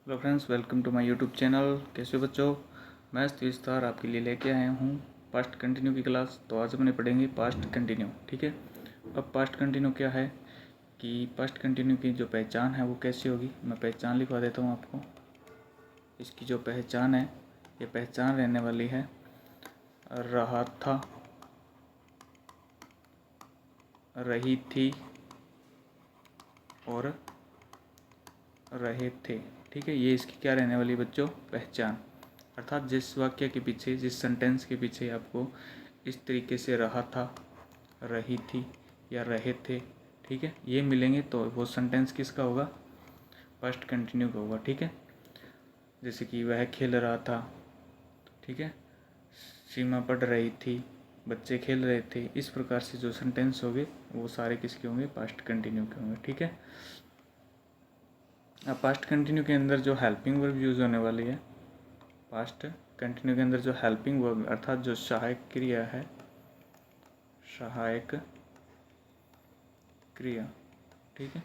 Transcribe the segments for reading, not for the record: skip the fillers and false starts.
Hello friends, welcome to my YouTube channel. कैसे हो बच्चों? मैं विस्तार आपके लिए लेके आया हूँ पास्ट कंटिन्यू की क्लास। तो आज अपने पढ़ेंगे पास्ट कंटिन्यू। ठीक है। अब पास्ट कंटिन्यू क्या है कि पास्ट कंटिन्यू की जो पहचान है वो कैसी होगी, मैं पहचान लिखवा देता हूँ आपको। इसकी जो पहचान है, ये पहचान रहने वाली है रहा था, रही थी और रहे थे। ठीक है, ये इसकी क्या रहने वाली बच्चों? पहचान। अर्थात जिस वाक्य के पीछे, जिस सेंटेंस के पीछे आपको इस तरीके से रहा था, रही थी या रहे थे, ठीक है, ये मिलेंगे तो वो सेंटेंस किसका होगा? पास्ट कंटिन्यू का होगा। ठीक है। जैसे कि वह खेल रहा था, ठीक है, सीमा पढ़ रही थी, बच्चे खेल रहे थे। इस प्रकार से जो सेंटेंस होंगे वो सारे किसके होंगे? पास्ट कंटिन्यू के होंगे। ठीक है। अब पास्ट कंटिन्यू के अंदर जो हेल्पिंग वर्ब यूज़ होने वाली है, पास्ट कंटिन्यू के अंदर जो हेल्पिंग वर्ब अर्थात जो सहायक क्रिया है, सहायक क्रिया, ठीक है,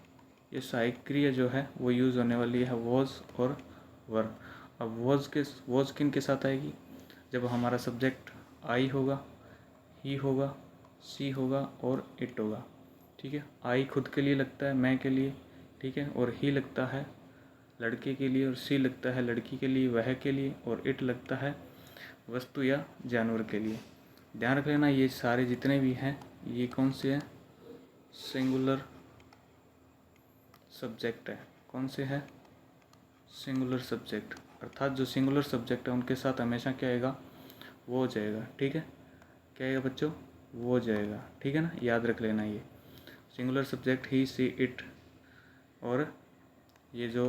ये सहायक क्रिया जो है वो यूज़ होने वाली है वॉज और वर। अब वॉज किन के साथ आएगी? जब हमारा सब्जेक्ट आई होगा, ही होगा, सी होगा और इट होगा। ठीक है। आई खुद के लिए लगता है, मैं के लिए, ठीक है, और ही लगता है लड़के के लिए, और सी लगता है लड़की के लिए, वह के लिए, और इट लगता है वस्तु या जानवर के लिए। ध्यान रख लेना, ये सारे जितने भी हैं ये कौन से हैं? सिंगुलर सब्जेक्ट है। कौन से है? Singular subject. अर्थात जो सिंगुलर सब्जेक्ट है उनके साथ हमेशा क्या आएगा? वो हो जाएगा। ठीक है। क्या आएगा बच्चों? वो हो जाएगा। ठीक है ना, याद रख लेना ये singular subject he, she, it, और ये जो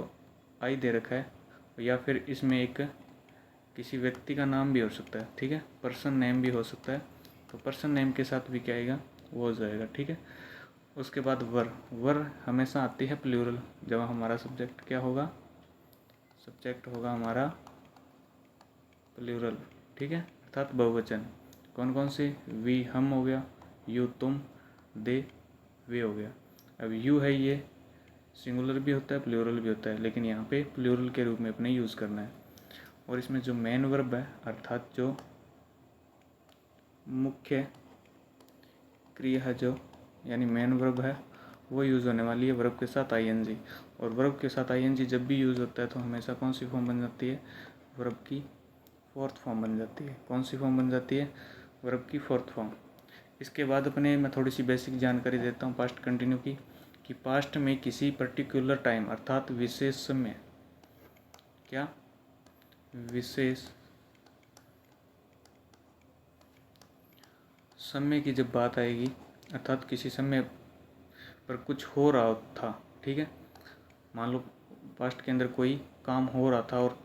आई दे रखा है, या फिर इसमें एक किसी व्यक्ति का नाम भी हो सकता है। ठीक है, पर्सन नेम भी हो सकता है, तो पर्सन नेम के साथ भी क्या आएगा? वो हो जाएगा। ठीक है। उसके बाद वर। वर हमेशा आती है प्लूरल, जब हमारा सब्जेक्ट क्या होगा? सब्जेक्ट होगा हमारा प्लूरल। ठीक है, अर्थात बहुवचन। कौन कौन से? वी हम हो गया, यू तुम, दे वे हो गया। अब यू है, ये सिंगुलर भी होता है प्लूरल भी होता है, लेकिन यहाँ पे प्लूरल के रूप में अपने यूज़ करना है। और इसमें जो मेन वर्ब है अर्थात जो मुख्य क्रिया है, जो यानी मेन वर्ब है, वो यूज़ होने वाली है वर्ब के साथ आईएनजी। और वर्ब के साथ आईएनजी जब भी यूज़ होता है तो हमेशा कौन सी फॉर्म बन जाती है? वर्ब की फोर्थ फॉर्म बन जाती है। कौन सी फॉर्म बन जाती है? वर्ब की फोर्थ फॉर्म। इसके बाद अपने मैं थोड़ी सी बेसिक जानकारी देता हूँ पास्ट कंटिन्यू की, कि पास्ट में किसी पर्टिकुलर टाइम अर्थात विशेष समय, क्या? विशेष समय की जब बात आएगी, अर्थात किसी समय पर कुछ हो रहा था, ठीक है, मान लो पास्ट के अंदर कोई काम हो रहा था और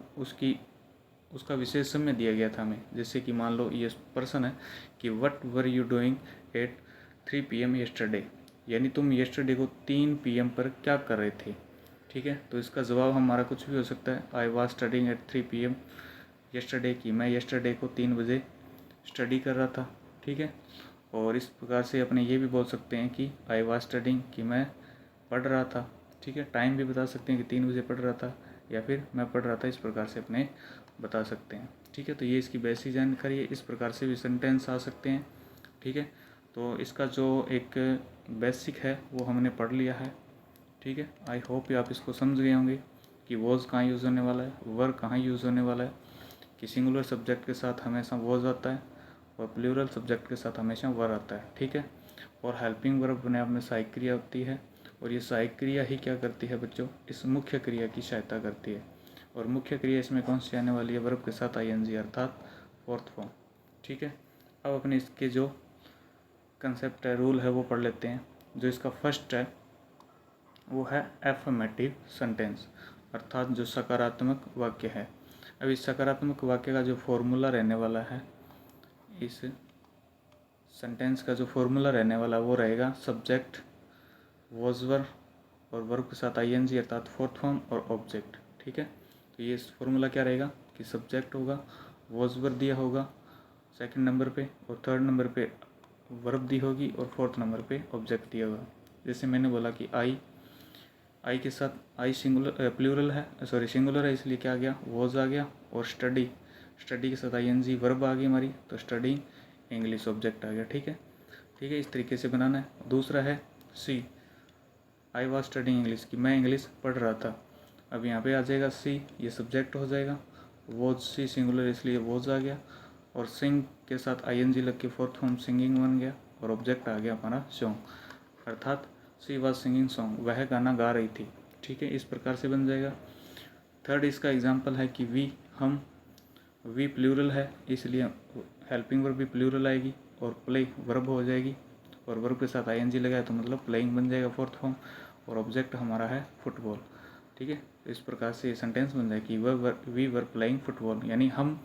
उसका विशेष समय दिया गया था हमें। जैसे कि मान लो ये पर्सन है कि what were you doing at 3 PM yesterday, यानी तुम येस्टरडे को 3 PM पर क्या कर रहे थे। ठीक है, तो इसका जवाब हमारा कुछ भी हो सकता है, I was studying at 3 PM yesterday, की मैं येस्टरडे को 3 बजे स्टडी कर रहा था। ठीक है। और इस प्रकार से अपने ये भी बोल सकते हैं कि आई वॉज स्टडिंग, कि मैं पढ़ रहा था। ठीक है, टाइम भी बता सकते हैं कि 3 बजे पढ़ रहा था, या फिर मैं पढ़ रहा था, इस प्रकार से अपने बता सकते हैं। ठीक है, तो ये इसकी बेसिक जानकारी है। इस प्रकार से भी सेंटेंस आ सकते हैं। ठीक है, तो इसका जो एक बेसिक है वो हमने पढ़ लिया है। ठीक है, आई होप आप इसको समझ गए होंगे कि वॉज कहाँ यूज़ होने वाला है, वर कहाँ यूज़ होने वाला है, कि सिंगुलर सब्जेक्ट के साथ हमेशा वॉज आता है और प्लूरल सब्जेक्ट के साथ हमेशा वर आता है। ठीक है, और हेल्पिंग वर्ब अपने आप में सहायक क्रिया होती है, और ये सहायक क्रिया ही क्या करती है बच्चों? इस मुख्य क्रिया की सहायता करती है। और मुख्य क्रिया इसमें कौन सी आने वाली है? वर्ब के साथ आईएनजी अर्थात फोर्थ फॉर्म। ठीक है, अब अपने इसके जो कंसेप्ट है, रूल है, वो पढ़ लेते हैं। जो इसका फर्स्ट है वो है एफर्मेटिव सेंटेंस, अर्थात जो सकारात्मक वाक्य है। अब इस सकारात्मक वाक्य का जो फॉर्मूला रहने वाला है, इस सेंटेंस का जो फॉर्मूला रहने वाला वो रहेगा सब्जेक्ट, वॉज वर, और वर्ब के साथ आईएनजी अर्थात फोर्थ फॉर्म और ऑब्जेक्ट। ठीक है, तो ये फॉर्मूला क्या रहेगा कि सब्जेक्ट होगा, वॉज वर दिया होगा सेकंड नंबर पे, और थर्ड नंबर पे वर्ब दी होगी, और फोर्थ नंबर पे ऑब्जेक्ट दिया होगा। जैसे मैंने बोला कि आई आई के साथ आई सिंगुलर प्लूरल है, सॉरी सिंगुलर है, इसलिए क्या आ गया, वॉज आ गया। और स्टडी, स्टडी के साथ ING वर्ब आ गई हमारी, तो स्टडी इंग्लिश ऑब्जेक्ट आ गया। ठीक है, ठीक है, इस तरीके से बनाना है। दूसरा है सी, आई वॉज स्टडिंग इंग्लिश, कि मैं इंग्लिश पढ़ रहा था। अब यहाँ पे आ जाएगा सी, ये सब्जेक्ट हो जाएगा। वॉज सी सिंगुलर, इसलिए वॉज आ गया। और सिंग के साथ ING लग के फोर्थ फॉर्म सिंगिंग बन गया। और ऑब्जेक्ट आ गया हमारा सॉन्ग, अर्थात सी वॉज सिंगिंग सॉन्ग, वह गाना गा रही थी। ठीक है, इस प्रकार से बन जाएगा। थर्ड इसका एग्जाम्पल है कि वी, हम, वी प्लूरल है, इसलिए हेल्पिंग वर्ब भी प्लूरल आएगी। और प्ले वर्ब हो जाएगी, और वर्ब के साथ ING लगाए तो मतलब प्लेइंग बन जाएगा फोर्थ फॉर्म। और ऑब्जेक्ट हमारा है फुटबॉल। ठीक है, इस प्रकार से ये सेंटेंस बन जाए कि वी वर प्लेइंग फुटबॉल, यानी हम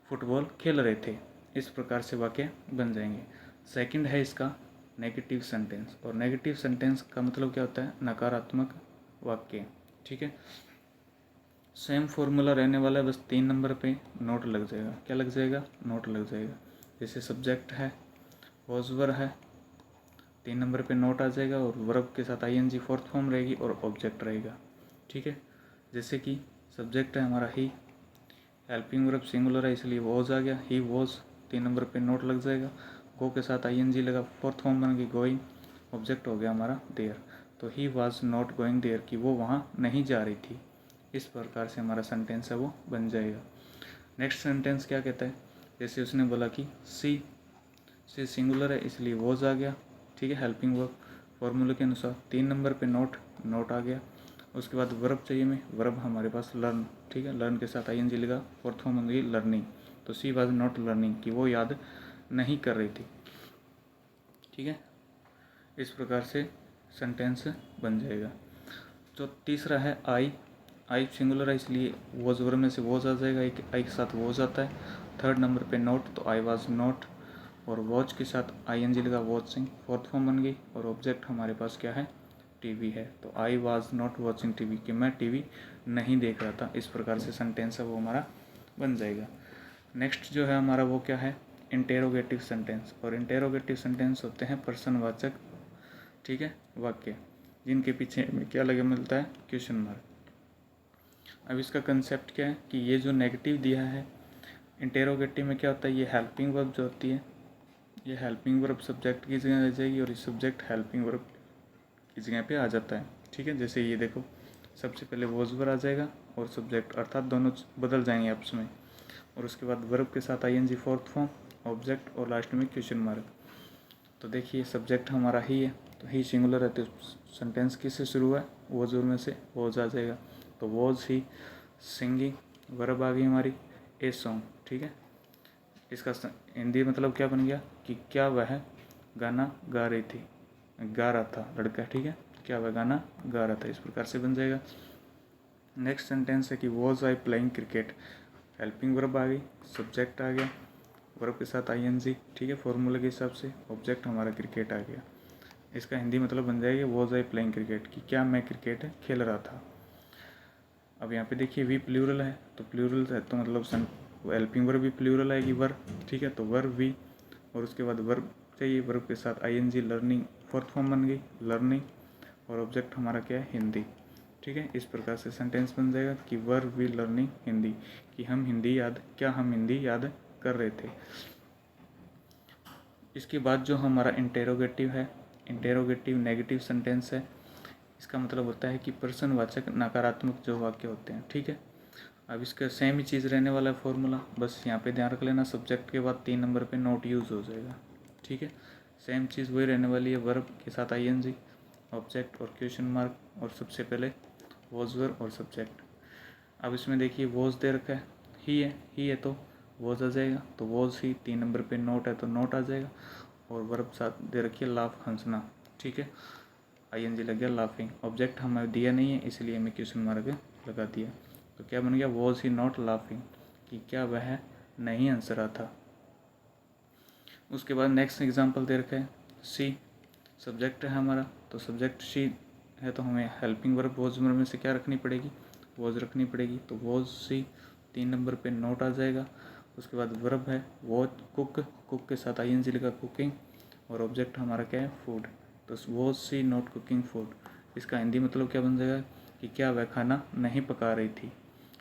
फुटबॉल खेल रहे थे। इस प्रकार से वाक्य बन जाएंगे। सेकंड है इसका नेगेटिव सेंटेंस, और नेगेटिव सेंटेंस का मतलब क्या होता है, नकारात्मक वाक्य। ठीक है, सेम फॉर्मूला रहने वाला है, बस 3 नंबर पे नोट लग जाएगा। क्या लग जाएगा, नोट लग जाएगा। जैसे सब्जेक्ट है, वॉजवर है, 3 नंबर पे नोट आ जाएगा। और वर्ब के साथ ING फोर्थ फॉर्म रहेगी और ऑब्जेक्ट रहेगा। ठीक है, जैसे कि सब्जेक्ट है हमारा ही, हेल्पिंग वर्ब सिंगुलर है इसलिए वॉज आ गया, ही वॉज, 3 नंबर पे नोट लग जाएगा। गो के साथ ING लगा, फोर्थ फॉर्म बन गई गोइंग, ऑब्जेक्ट हो गया हमारा देयर। तो he was not going there, कि वो वहाँ नहीं जा रही थी। इस प्रकार से हमारा सेंटेंस है वो बन जाएगा। नेक्स्ट सेंटेंस क्या कहता है, जैसे उसने बोला कि सी सिंगुलर है इसलिए वॉज आ गया। ठीक है, हेल्पिंग वर्ब फॉर्मूले के अनुसार 3 नंबर पे नोट आ गया। उसके बाद वर्ब चाहिए में, वर्ब हमारे पास लर्न। ठीक है, लर्न के साथ ING लगा, फोर्थ फॉर्म बन गई लर्निंग। तो सी वॉज नॉट लर्निंग, कि वो याद नहीं कर रही थी। ठीक है, इस प्रकार से सेंटेंस बन जाएगा। तो तीसरा है आई सिंगुलर है इसलिए वॉज वर्ब में से वॉज आ जाएगा, एक आई के साथ वॉज आता है। थर्ड नंबर पे नोट, तो आई वॉज नॉट। और वॉच के साथ ING लगा, वॉचिंग, फोर्थ फॉर्म बन गई। और ऑब्जेक्ट हमारे पास क्या है, टीवी है। तो I was not watching TV, कि मैं टीवी नहीं देख रहा था। इस प्रकार से सेंटेंस है वो हमारा बन जाएगा। नेक्स्ट जो है हमारा वो क्या है, इंटेरोगेटिव सेंटेंस। और इंटेरोगेटिव सेंटेंस होते हैं प्रश्नवाचक, ठीक है, वाक्य, जिनके पीछे में क्या लगे मिलता है, क्वेश्चन मार्क। अब इसका कंसेप्ट क्या है कि ये जो नेगेटिव दिया है इंटेरोगेटिव में क्या होता है, ये हेल्पिंग वर्ब जो होती है, ये हेल्पिंग वर्ब सब्जेक्ट की जगह रह जाएगी और ये सब्जेक्ट हेल्पिंग वर्ब की जगह पे आ जाता है। ठीक है, जैसे ये देखो, सबसे पहले वॉजवर आ जाएगा और सब्जेक्ट, अर्थात दोनों बदल जाएंगे आपस में। और उसके बाद वर्ब के साथ ING फोर्थ फॉर्म, ऑब्जेक्ट, और लास्ट में क्वेश्चन मार्क। तो देखिए सब्जेक्ट हमारा ही है, तो ही सिंगुलर है, तो सेंटेंस किससे शुरू हुआ है, वॉज में से वॉज आ जाएगा। तो वॉज ही सिंगिंग, वर्ब आ गई हमारी ए सॉन्ग। ठीक है, इसका हिंदी मतलब क्या बन गया कि क्या वह गाना गा रही थी, गा रहा था लड़का। ठीक है, क्या वह गाना गा रहा था, इस प्रकार से बन जाएगा। नेक्स्ट सेंटेंस है कि was I playing cricket, helping verb आ गई, सब्जेक्ट आ गया, वर्ब के साथ ING, ठीक है, फॉर्मूले के हिसाब से, ऑब्जेक्ट हमारा क्रिकेट आ गया। इसका हिंदी मतलब बन जाएगा वॉज आई प्लेइंग क्रिकेट, कि क्या मैं क्रिकेट खेल रहा था। अब यहाँ पे देखिए वी प्लूरल है, तो प्लूरल है तो मतलब हेल्पिंग वर्ब भी प्लूरल आएगी वर्ब। ठीक है, तो वर्ब वी, और उसके बाद वर्ब चाहिए, वर्ब के साथ ING, लर्निंग, फोर्थ फॉर्म बन गई लर्निंग, और ऑब्जेक्ट हमारा क्या है, हिंदी। ठीक है, इस प्रकार से सेंटेंस बन जाएगा कि वर वी लर्निंग हिंदी, कि हम हिंदी याद कर रहे थे। इसके बाद जो हमारा इंटेरोगेटिव है, इंटेरोगेटिव नेगेटिव सेंटेंस है। इसका मतलब होता है कि प्रश्नवाचक नकारात्मक जो वाक्य होते हैं। ठीक है, अब इसका सेम ही चीज़ रहने वाला है फॉर्मूला, बस यहाँ पे ध्यान रख लेना, सब्जेक्ट के बाद 3 नंबर पे नोट यूज़ हो जाएगा। ठीक है, सेम चीज़ वही रहने वाली है, वर्ब के साथ ING, ऑब्जेक्ट और क्वेश्चन मार्क, और सबसे पहले वॉज वर्ब और सब्जेक्ट। अब इसमें देखिए वॉज दे रखा है, ही है तो वॉज आ जाएगा, तो वॉज ही, 3 नंबर पे नोट है तो नोट आ जाएगा। और वर्ब साथ दे रखी है लाफ, हंसना। ठीक है, ING लग गया लाफिंग, ऑब्जेक्ट हमें दिया नहीं है इसलिए हमें क्वेश्चन मार्क लगा दिया। तो क्या बन गया, वॉज ही नॉट लाफिंग, कि क्या वह नहीं हंस रहा था। उसके बाद नेक्स्ट एग्जांपल दे रखा है, सी सब्जेक्ट है हमारा, तो सब्जेक्ट सी है तो हमें हेल्पिंग वर्ब वॉज में से क्या रखनी पड़ेगी, वॉज रखनी पड़ेगी। तो वॉज सी, 3 नंबर पे नोट आ जाएगा। उसके बाद वर्ब है वॉच, कुक के साथ ING लगा कुकिंग, और ऑब्जेक्ट हमारा क्या है, फूड। तो was she not cooking food, इसका हिंदी मतलब क्या बन जाएगा कि क्या वह खाना नहीं पका रही थी।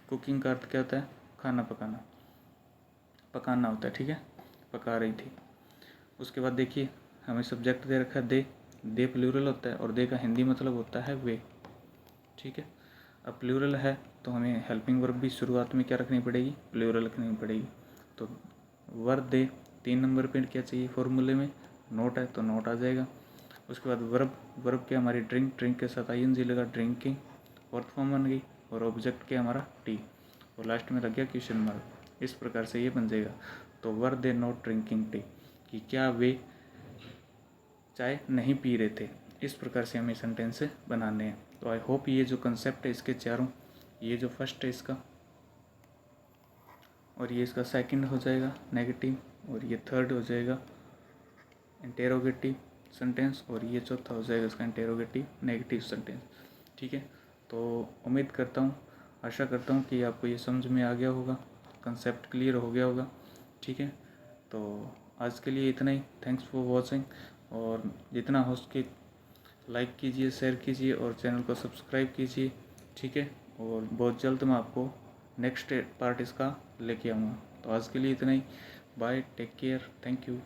कुकिंग का अर्थ क्या होता है, खाना पकाना, पकाना होता है, ठीक है, पका रही थी। उसके बाद देखिए हमें सब्जेक्ट दे रखा है दे प्लूरल होता है और दे का हिंदी मतलब होता है वे, ठीक है। अब प्लूरल है तो हमें हेल्पिंग वर्ब भी शुरुआत में क्या रखनी पड़ेगी, प्लूरल रखनी पड़ेगी। तो वर दे 3 नंबर पे क्या चाहिए फॉर्मूले में, नोट है तो नोट आ जाएगा। उसके बाद वर्ब क्या हमारी ड्रिंक के साथ ING लगा, ड्रिंकिंग फोर्थ फॉर्म बन गई, और ऑब्जेक्ट क्या हमारा टी, और लास्ट में लग गया क्वेश्चन मार्क। इस प्रकार से ये बन जाएगा। तो वर दे नॉट ड्रिंकिंग टी, कि क्या वे चाय नहीं पी रहे थे। इस प्रकार से हमें सेंटेंस बनाने हैं। तो आई होप ये जो कंसेप्ट है इसके चारों, ये जो फर्स्ट है इसका, और ये इसका सेकंड हो जाएगा नेगेटिव, और ये थर्ड हो जाएगा इंटेरोगेटिव सेंटेंस, और ये चौथा हो जाएगा इसका इंटेरोगेटिव नेगेटिव सेंटेंस, ठीक है। तो उम्मीद करता हूँ, आशा करता हूँ कि आपको ये समझ में आ गया होगा, कंसेप्ट क्लियर हो गया होगा, ठीक है। तो आज के लिए इतना ही। थैंक्स फॉर वॉचिंग, और जितना हो सके लाइक कीजिए, शेयर कीजिए और चैनल को सब्सक्राइब कीजिए, ठीक है। और बहुत जल्द मैं आपको नेक्स्ट पार्ट इसका लेके आऊँगा। तो आज के लिए इतना ही। Bye, take care, thank you.